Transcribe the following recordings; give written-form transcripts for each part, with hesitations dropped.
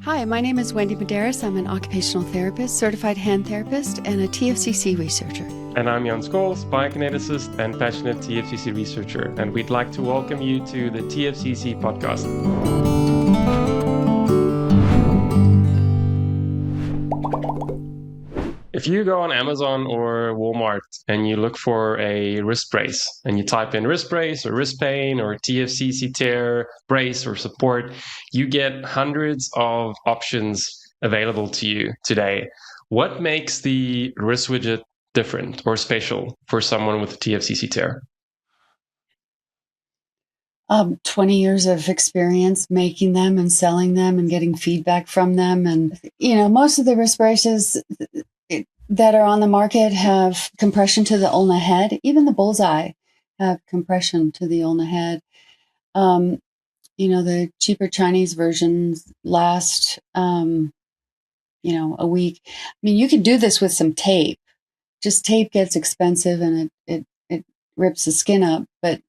Hi, my name is Wendy Medeiros. I'm an occupational therapist, certified hand therapist, and a TFCC researcher. And I'm Jan Scholes, biokineticist and passionate TFCC researcher, and we'd like to welcome you to the TFCC podcast. If you go on Amazon or Walmart and you look for a wrist brace and you type in wrist brace or wrist pain or TFCC tear, brace or support, you get hundreds of options available to you today. What makes the WristWidget different or special for someone with a TFCC tear? 20 years of experience making them and selling them and getting feedback from them. And, most of the wrist braces that are on the market have compression to the ulna head. Even the bullseye have compression to the ulna head. The cheaper Chinese versions last, a week. I mean, you can do this with some tape. Just tape gets expensive and it rips the skin up. But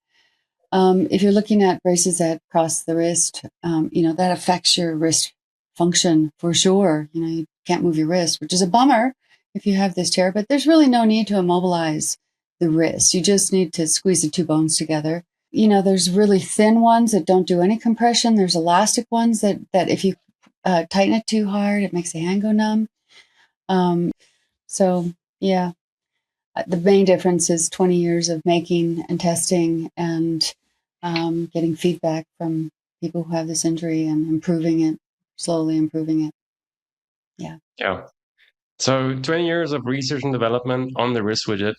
if you're looking at braces that cross the wrist, that affects your wrist function for sure. You can't move your wrist, which is a bummer if you have this tear, but there's really no need to immobilize the wrist. You just need to squeeze the two bones together. There's really thin ones that don't do any compression. There's elastic ones that if you tighten it too hard, it makes the hand go numb. The main difference is 20 years of making and testing and getting feedback from people who have this injury and slowly improving it. Yeah. So 20 years of research and development on the WristWidget.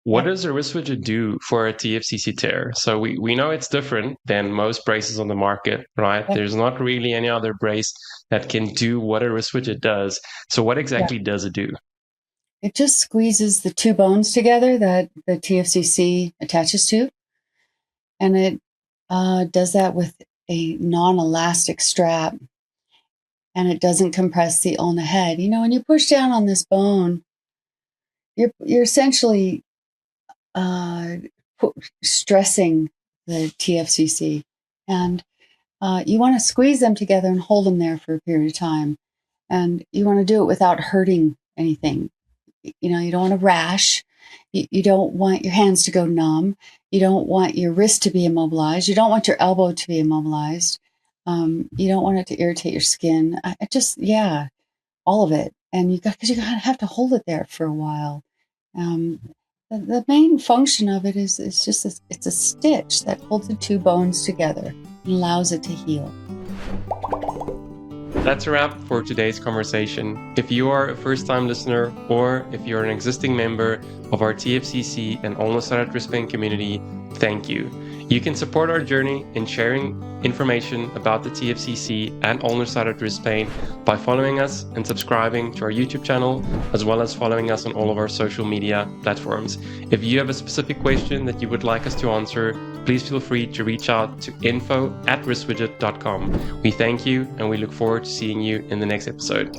What does a WristWidget do for a TFCC tear? So we know it's different than most braces on the market, right? Yep. There's not really any other brace that can do what a WristWidget does. So what exactly does it do? It just squeezes the two bones together that the TFCC attaches to. And it does that with a non-elastic strap. And it doesn't compress the ulna head. When you push down on this bone, you're essentially stressing the TFCC. And you want to squeeze them together and hold them there for a period of time. And you want to do it without hurting anything. You don't want a rash. You don't want your hands to go numb. You don't want your wrist to be immobilized. You don't want your elbow to be immobilized. You don't want it to irritate your skin. All of it. And you have to hold it there for a while. The main function of it is just it's a stitch that holds the two bones together and allows it to heal. That's a wrap for today's conversation. If you are a first-time listener or if you're an existing member of our TFCC and ulnar-sided wrist pain community, thank you. You can support our journey in sharing information about the TFCC and ulnar-sided wrist pain by following us and subscribing to our YouTube channel, as well as following us on all of our social media platforms. If you have a specific question that you would like us to answer, please feel free to reach out to info@wristwidget.com. We thank you and we look forward to seeing you in the next episode.